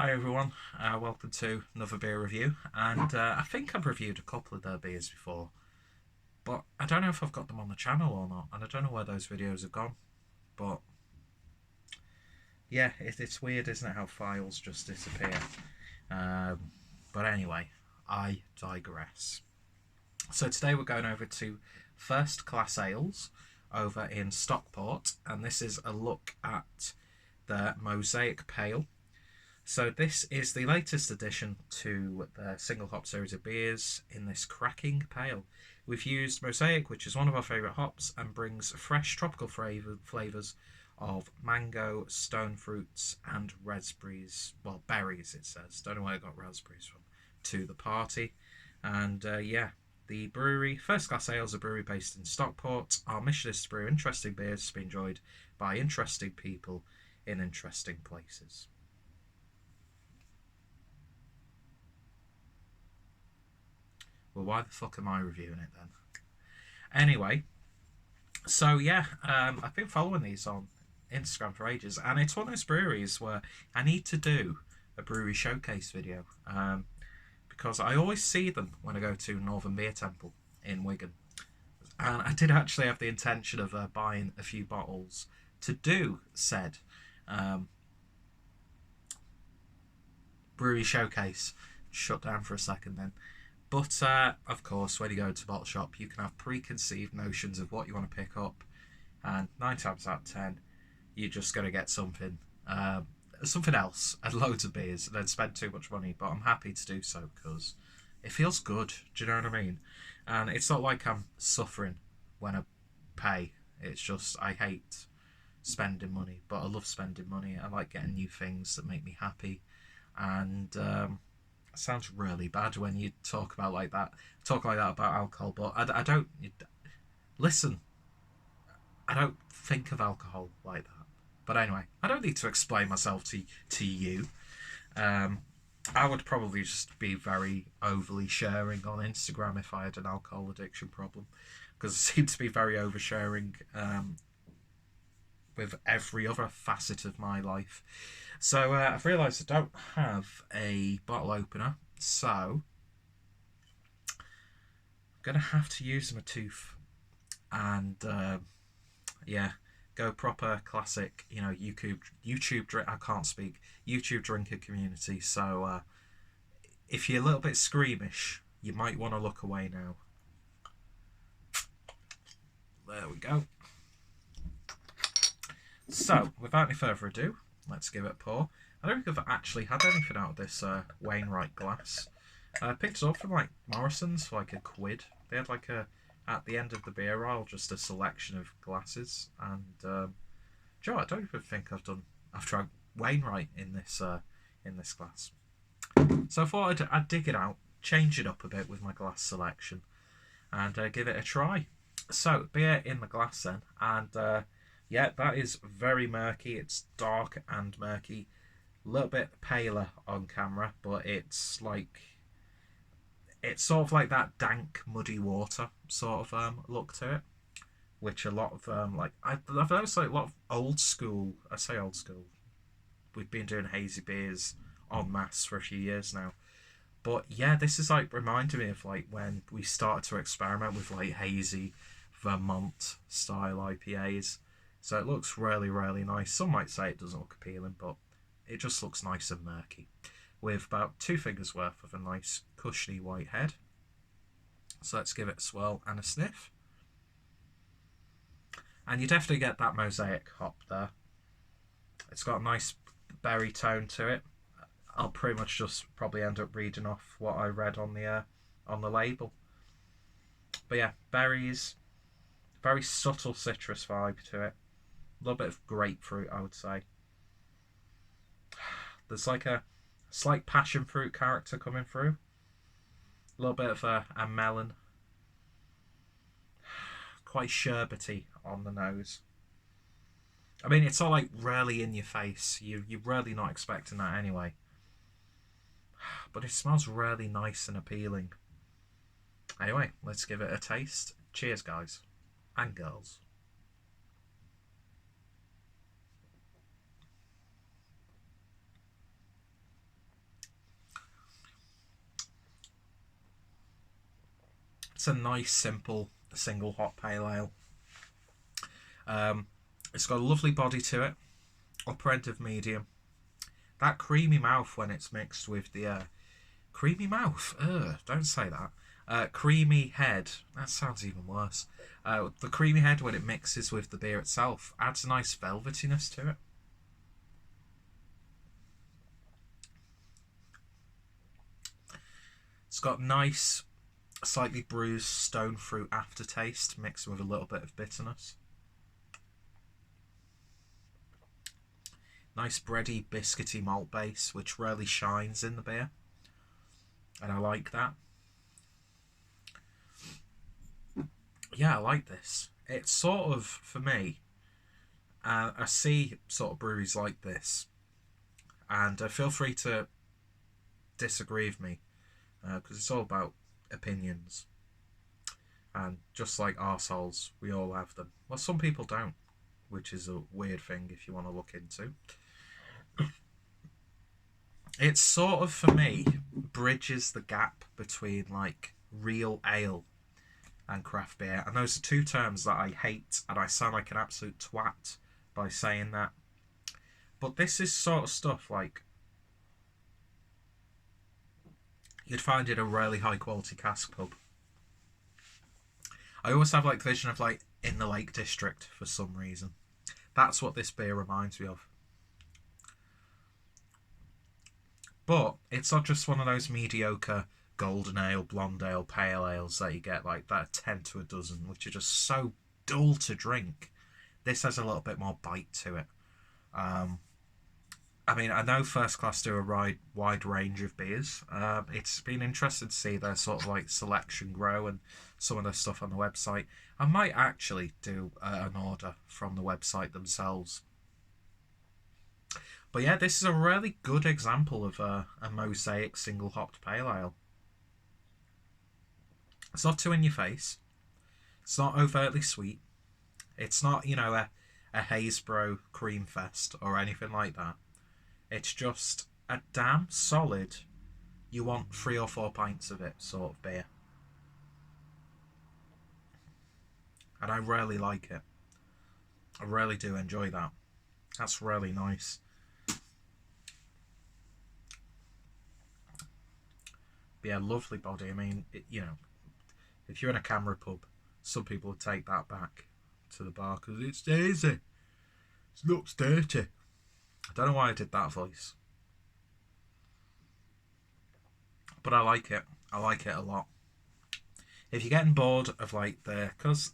Hi everyone, welcome to another beer review. And I think I've reviewed a couple of their beers before, but I don't know if I've got them on the channel or not, and I don't know where those videos have gone. But yeah, it's weird, isn't it, how files just disappear? But anyway, I digress. So today we're going over to First Class Ales over in Stockport, and this is a look at the Mosaic Pale. So this is the latest addition to the single hop series of beers in this cracking pale. We've used Mosaic, which is one of our favourite hops, and brings fresh tropical flavours of mango, stone fruits, and raspberries. Well, berries, it says. Don't know where I got raspberries from. To the party. And yeah, the brewery, First Class Ales, a brewery based in Stockport. Our mission is to brew interesting beers to be enjoyed by interesting people in interesting places. Well, why the fuck am I reviewing it then? Anyway, so yeah, I've been following these on Instagram for ages, and it's one of those breweries where I need to do a brewery showcase video because I always see them when I go to Northern Beer Temple in Wigan. And I did actually have the intention of buying a few bottles to do said brewery showcase. Shut down for a second then. But of course, when you go to a bottle shop, you can have preconceived notions of what you want to pick up, and 9 times out of 10, you're just going to get something else and loads of beers, and then spend too much money. But I'm happy to do so because it feels good. Do you know what I mean? And it's not like I'm suffering when I pay. It's just I hate spending money, but I love spending money. I like getting new things that make me happy, and sounds really bad when you talk like that about alcohol, but I don't listen. I don't think of alcohol like that. But anyway, I don't need to explain myself to you. I would probably just be very overly sharing on Instagram if I had an alcohol addiction problem, because I seem to be very oversharing with every other facet of my life. So I've realised I don't have a bottle opener, so I'm going to have to use my tooth and yeah, go proper classic, YouTube drink. I can't speak. YouTube drinker community. So if you're a little bit squeamish, you might want to look away now. There we go. So, without any further ado, let's give it a pour. I don't think I've actually had anything out of this Wainwright glass. I picked it up from like Morrison's for like £1. They had like at the end of the beer aisle just a selection of glasses, and Joe, I don't even think I've tried Wainwright in this glass. So I thought I'd dig it out, change it up a bit with my glass selection, and give it a try. So beer in the glass then, and yeah, that is very murky. It's dark and murky. A little bit paler on camera, but it's sort of like that dank, muddy water sort of look to it, which a lot of I've noticed like a lot of old school. I say old school. We've been doing hazy beers en masse for a few years now, but yeah, this is like reminding me of like when we started to experiment with like hazy Vermont style IPAs. So it looks really, really nice. Some might say it doesn't look appealing, but it just looks nice and murky, with about 2 fingers worth of a nice cushiony white head. So let's give it a swirl and a sniff. And you definitely get that Mosaic hop there. It's got a nice berry tone to it. I'll pretty much just probably end up reading off what I read on the label. But yeah, berries, very subtle citrus vibe to it. A little bit of grapefruit, I would say. There's like a slight passion fruit character coming through. A little bit of a melon. Quite sherbety on the nose. I mean, it's all like really in your face. You're really not expecting that anyway. But it smells really nice and appealing. Anyway, let's give it a taste. Cheers, guys and girls. It's a nice, simple, single hop pale ale. It's got a lovely body to it. Upper end of medium. That creamy mouth when it's mixed with the... creamy mouth? Don't say that. Creamy head. That sounds even worse. The creamy head when it mixes with the beer itself adds a nice velvetiness to it. It's got nice, slightly bruised stone fruit aftertaste mixed with a little bit of bitterness. Nice bready, biscuity malt base, which really shines in the beer. And I like that. Yeah, I like this. It's sort of, for me, I see sort of breweries like this. And feel free to disagree with me. Because it's all about opinions. And just like arseholes, we all have them. Well, some people don't, which is a weird thing if you want to look into. It's sort of, for me, bridges the gap between like real ale and craft beer. And those are two terms that I hate, and I sound like an absolute twat by saying that. But this is sort of stuff like you'd find in a really high quality cask pub. I always have like the vision of like in the Lake District for some reason. That's what this beer reminds me of. But it's not just one of those mediocre golden ale, blonde ale, pale ales that you get like that 10 to a dozen, which are just so dull to drink. This has a little bit more bite to it. I mean, I know First Class do a wide range of beers. It's been interesting to see their sort of like selection grow and some of their stuff on the website. I might actually do an order from the website themselves. But yeah, this is a really good example of a Mosaic single hopped pale ale. It's not too in your face. It's not overtly sweet. It's not, you know, a Haysbro cream fest or anything like that. It's just a damn solid, you want 3 or 4 pints of it sort of beer. And I really like it. I really do enjoy that. That's really nice. But yeah, lovely body. I mean, you know, if you're in a camera pub, some people would take that back to the bar because it's easy. It looks dirty. I don't know why I did that voice. But I like it. I like it a lot. If you're getting bored of like because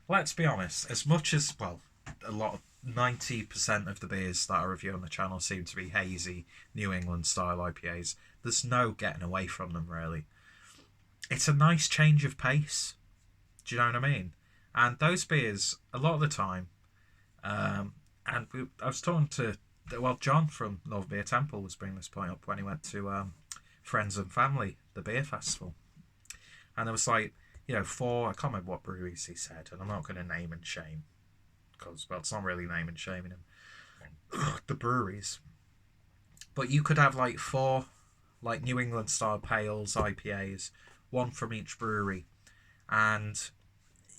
let's be honest, as much as, well, a lot of 90% of the beers that I review on the channel seem to be hazy New England style IPAs. There's no getting away from them really. It's a nice change of pace. Do you know what I mean? And those beers, a lot of the time, I was talking to, well, John from Northern Beer Temple was bringing this point up when he went to Friends and Family, the beer festival. And there was like, you know, 4, I can't remember what breweries he said, and I'm not going to name and shame, because, well, it's not really name and shaming him. The breweries. But you could have like 4 like New England style pales, IPAs, 1 from each brewery, and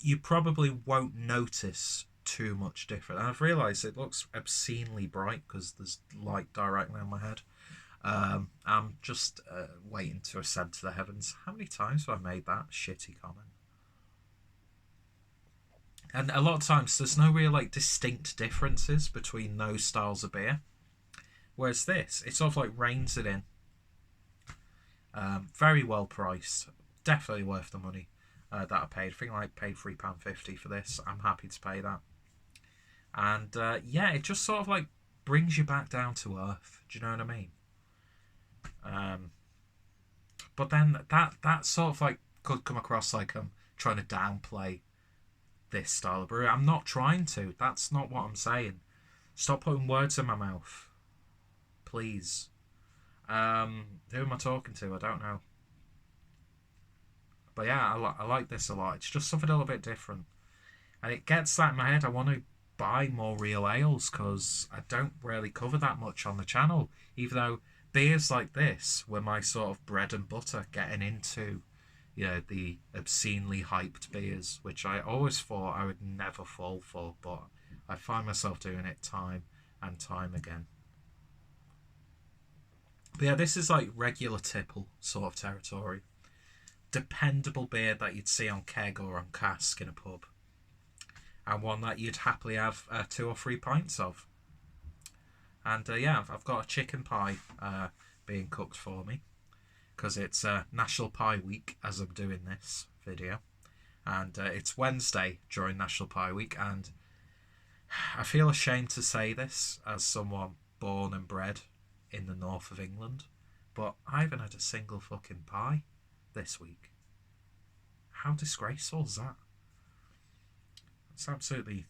you probably won't notice too much different. And I've realised it looks obscenely bright because there's light directly on my head. I'm just waiting to ascend to the heavens. How many times have I made that shitty comment? And a lot of times there's no real like distinct differences between those styles of beer. Whereas this, it sort of like reins it in. Very well priced. Definitely worth the money that I paid. I think I paid £3.50 for this. I'm happy to pay that. And yeah, it just sort of like brings you back down to earth. Do you know what I mean? But then that sort of like could come across like I'm trying to downplay this style of brew. I'm not trying to. That's not what I'm saying. Stop putting words in my mouth, please. Who am I talking to? I don't know. But yeah, I like this a lot. It's just something a little bit different. And it gets that in my head. I want to buy more real ales because I don't really cover that much on the channel. Even though beers like this were my sort of bread and butter getting into the obscenely hyped beers, which I always thought I would never fall for, but I find myself doing it time and time again. But yeah, this is like regular tipple sort of territory. Dependable beer that you'd see on keg or on cask in a pub. And one that you'd happily have 2 or 3 pints of. And yeah, I've got a chicken pie being cooked for me, because it's National Pie Week as I'm doing this video. And it's Wednesday during National Pie Week, and I feel ashamed to say this as someone born and bred in the north of England, but I haven't had a single fucking pie this week. How disgraceful is that?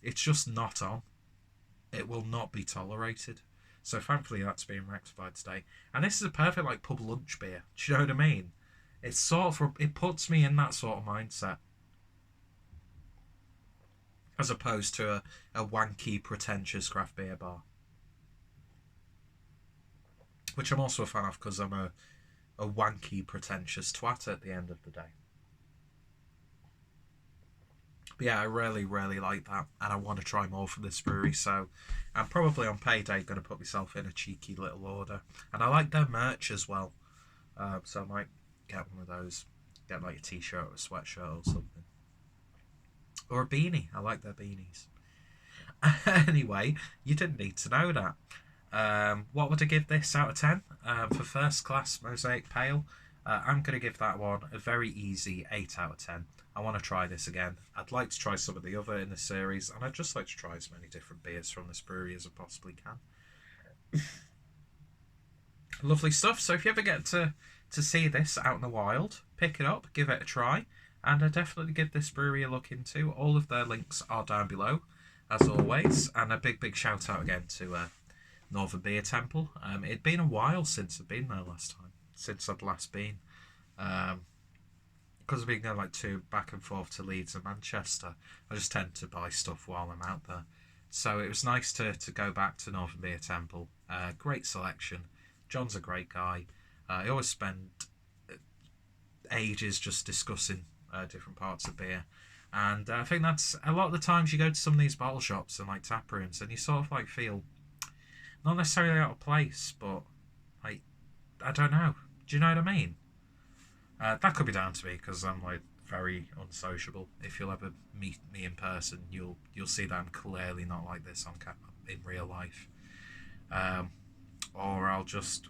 It's just not on. It will not be tolerated. So thankfully that's being rectified today. And this is a perfect like pub lunch beer. Do you know what I mean? It's sort of, it puts me in that sort of mindset, as opposed to a wanky, pretentious craft beer bar, which I'm also a fan of because I'm a wanky, pretentious twat at the end of the day. But yeah, I really, really like that, and I want to try more from this brewery, so I'm probably on payday going to put myself in a cheeky little order. And I like their merch as well, so I might get one of those, get like a t-shirt or a sweatshirt or something. Or a beanie. I like their beanies. Anyway, you didn't need to know that. What would I give this out of 10? For first class Mosaic Pale, I'm going to give that one a very easy 8 out of 10. I want to try this again. I'd like to try some of the other in the series, and I'd just like to try as many different beers from this brewery as I possibly can. Lovely stuff. So if you ever get to see this out in the wild, pick it up, give it a try, and I definitely give this brewery a look into. All of their links are down below, as always, and a big shout out again to Northern Beer Temple. It'd been a while since I'd been there last time, since I'd last been. Because I've been going like back and forth to Leeds and Manchester, I just tend to buy stuff while I'm out there. So it was nice to go back to Northern Beer Temple. Great selection. John's a great guy. I always spend ages just discussing different parts of beer. And I think that's a lot of the times you go to some of these bottle shops and like tap rooms, and you sort of like feel not necessarily out of place, but like, I don't know. Do you know what I mean? That could be down to me because I'm like very unsociable. If you'll ever meet me in person, you'll see that I'm clearly not like this in real life. Or I'll just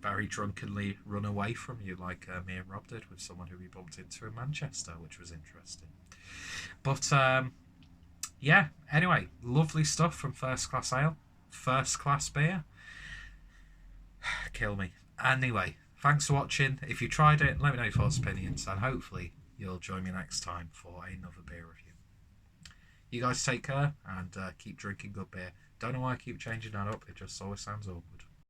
very drunkenly run away from you like me and Rob did with someone who we bumped into in Manchester, which was interesting. But yeah, anyway, lovely stuff from First Class Ale, First Class Beer. Kill me. Anyway, thanks for watching. If you tried it, let me know your thoughts and opinions, and hopefully you'll join me next time for another beer review. You guys take care, and keep drinking good beer. Don't know why I keep changing that up, it just always sounds awkward.